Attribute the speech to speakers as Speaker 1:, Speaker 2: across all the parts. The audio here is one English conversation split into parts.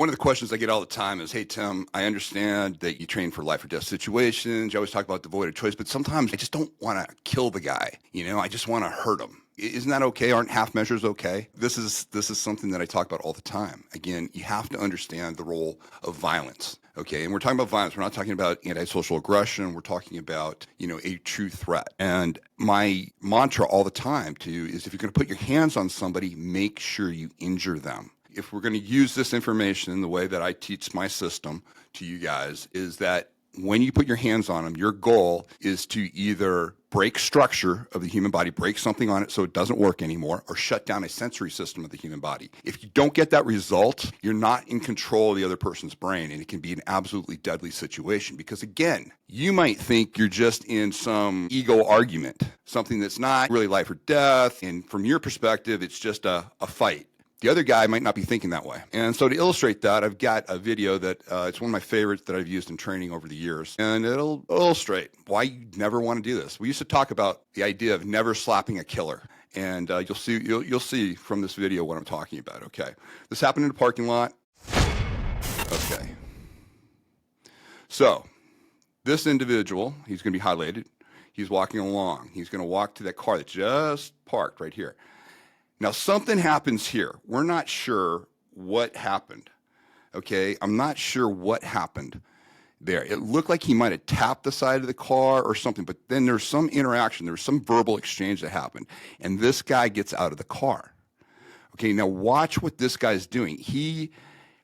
Speaker 1: One of the questions I get all the time is, hey, Tim, I understand that you train for life or death situations. You always talk about devoid of choice, but sometimes I just don't want to kill the guy. I just want to hurt him. Isn't that okay? Aren't half measures okay? This is something that I talk about all the time. Again, you have to understand the role of violence. Okay, and we're talking about violence. We're not talking about antisocial aggression. We're talking about, a true threat. And my mantra all the time, too, is if you're going to put your hands on somebody, make sure you injure them. If we're going to use this information the way that I teach my system to you guys, is that when you put your hands on them, your goal is to either break structure of the human body, break something on it so it doesn't work anymore, or shut down a sensory system of the human body. If you don't get that result, you're not in control of the other person's brain, and it can be an absolutely deadly situation because, again, you might think you're just in some ego argument, something that's not really life or death, and from your perspective, it's just a fight. The other guy might not be thinking that way. And so to illustrate that, I've got a video that it's one of my favorites that I've used in training over the years. And it'll illustrate why you never want to do this. We used to talk about the idea of never slapping a killer. And you'll see from this video what I'm talking about, okay? This happened in a parking lot. Okay. So this individual, he's going to be highlighted. He's walking along. He's going to walk to that car that just parked right here. Now, something happens here. We're not sure what happened, okay? I'm not sure what happened there. It looked like he might have tapped the side of the car or something, but then there's some interaction. There's some verbal exchange that happened, and this guy gets out of the car. Okay, now watch what this guy's doing.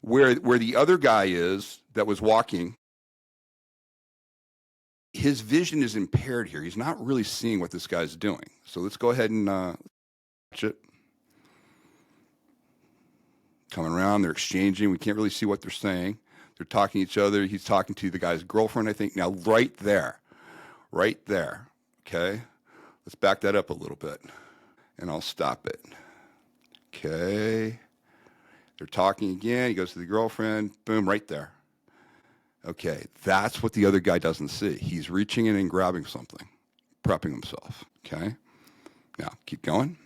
Speaker 1: Where the other guy is that was walking, his vision is impaired here. He's not really seeing what this guy's doing. So let's go ahead and watch it. Coming around, they're exchanging. We can't really see what they're saying. They're talking to each other. He's talking to the guy's girlfriend, I think. Now, right there, okay? Let's back that up a little bit, and I'll stop it. Okay. They're talking again. He goes to the girlfriend. Boom, right there. Okay, that's what the other guy doesn't see. He's reaching in and grabbing something, prepping himself, okay? Now, keep going.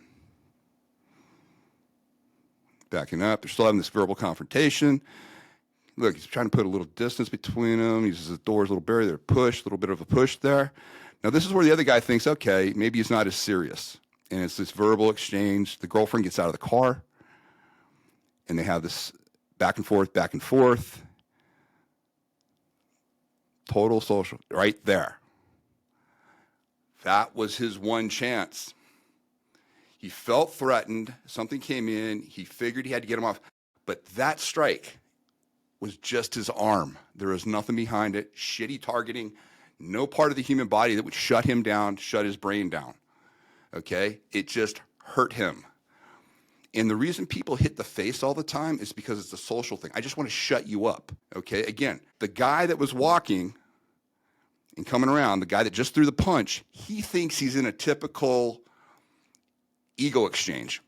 Speaker 1: Backing up. They're still having this verbal confrontation. Look, he's trying to put a little distance between them. He uses his door as a little barrier. They're pushed, a little bit of a push there. Now, this is where the other guy thinks, okay, maybe he's not as serious. And it's this verbal exchange. The girlfriend gets out of the car, and they have this back and forth. Total social, right there. That was his one chance. He felt threatened. Something came in. He figured he had to get him off. But that strike was just his arm. There was nothing behind it. Shitty targeting. No part of the human body that would shut him down, shut his brain down. Okay? It just hurt him. And the reason people hit the face all the time is because it's a social thing. I just want to shut you up. Okay? Again, the guy that was walking and coming around, the guy that just threw the punch, he thinks he's in a typical ego exchange.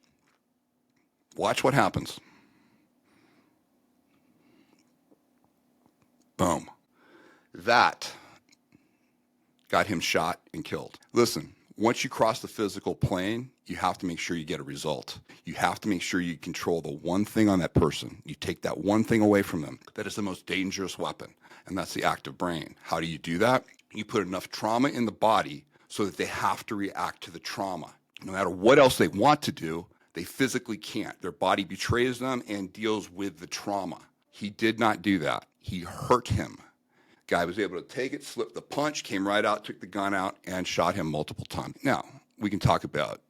Speaker 1: Watch what happens. Boom. That got him shot and killed. Listen, once you cross the physical plane, you have to make sure you get a result. You have to make sure you control the one thing on that person. You take that one thing away from them. That is the most dangerous weapon, and that's the active brain. How do you do that? You put enough trauma in the body so that they have to react to the trauma. No matter what else they want to do, they physically can't. Their body betrays them and deals with the trauma. He did not do that. He hurt him. Guy was able to take it, slip the punch, came right out, took the gun out, and shot him multiple times. Now, we can talk about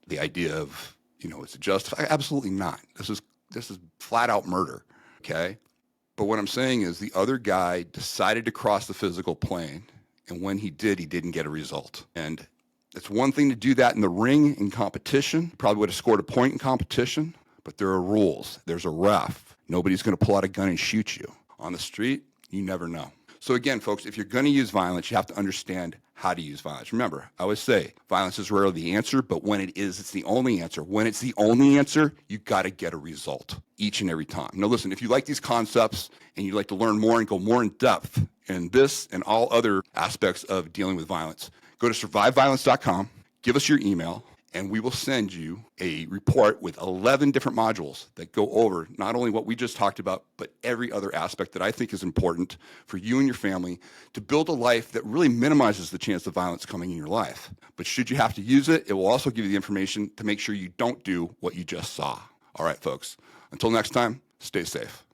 Speaker 1: the idea of, is it justified? Absolutely not. This is flat out murder, okay? But what I'm saying is the other guy decided to cross the physical plane, and when he did, he didn't get a result. And it's one thing to do that in the ring in competition. Probably would have scored a point in competition, but there are rules. There's a ref. Nobody's going to pull out a gun and shoot you. On the street, you never know. So again, folks, if you're going to use violence, you have to understand how to use violence. Remember, I always say violence is rarely the answer, but when it is, it's the only answer. When it's the only answer, you got to get a result each and every time. Now listen, if you like these concepts and you'd like to learn more and go more in depth in this and all other aspects of dealing with violence, go to surviveviolence.com, give us your email, and we will send you a report with 11 different modules that go over not only what we just talked about, but every other aspect that I think is important for you and your family to build a life that really minimizes the chance of violence coming in your life. But should you have to use it, it will also give you the information to make sure you don't do what you just saw. All right, folks. Until next time, stay safe.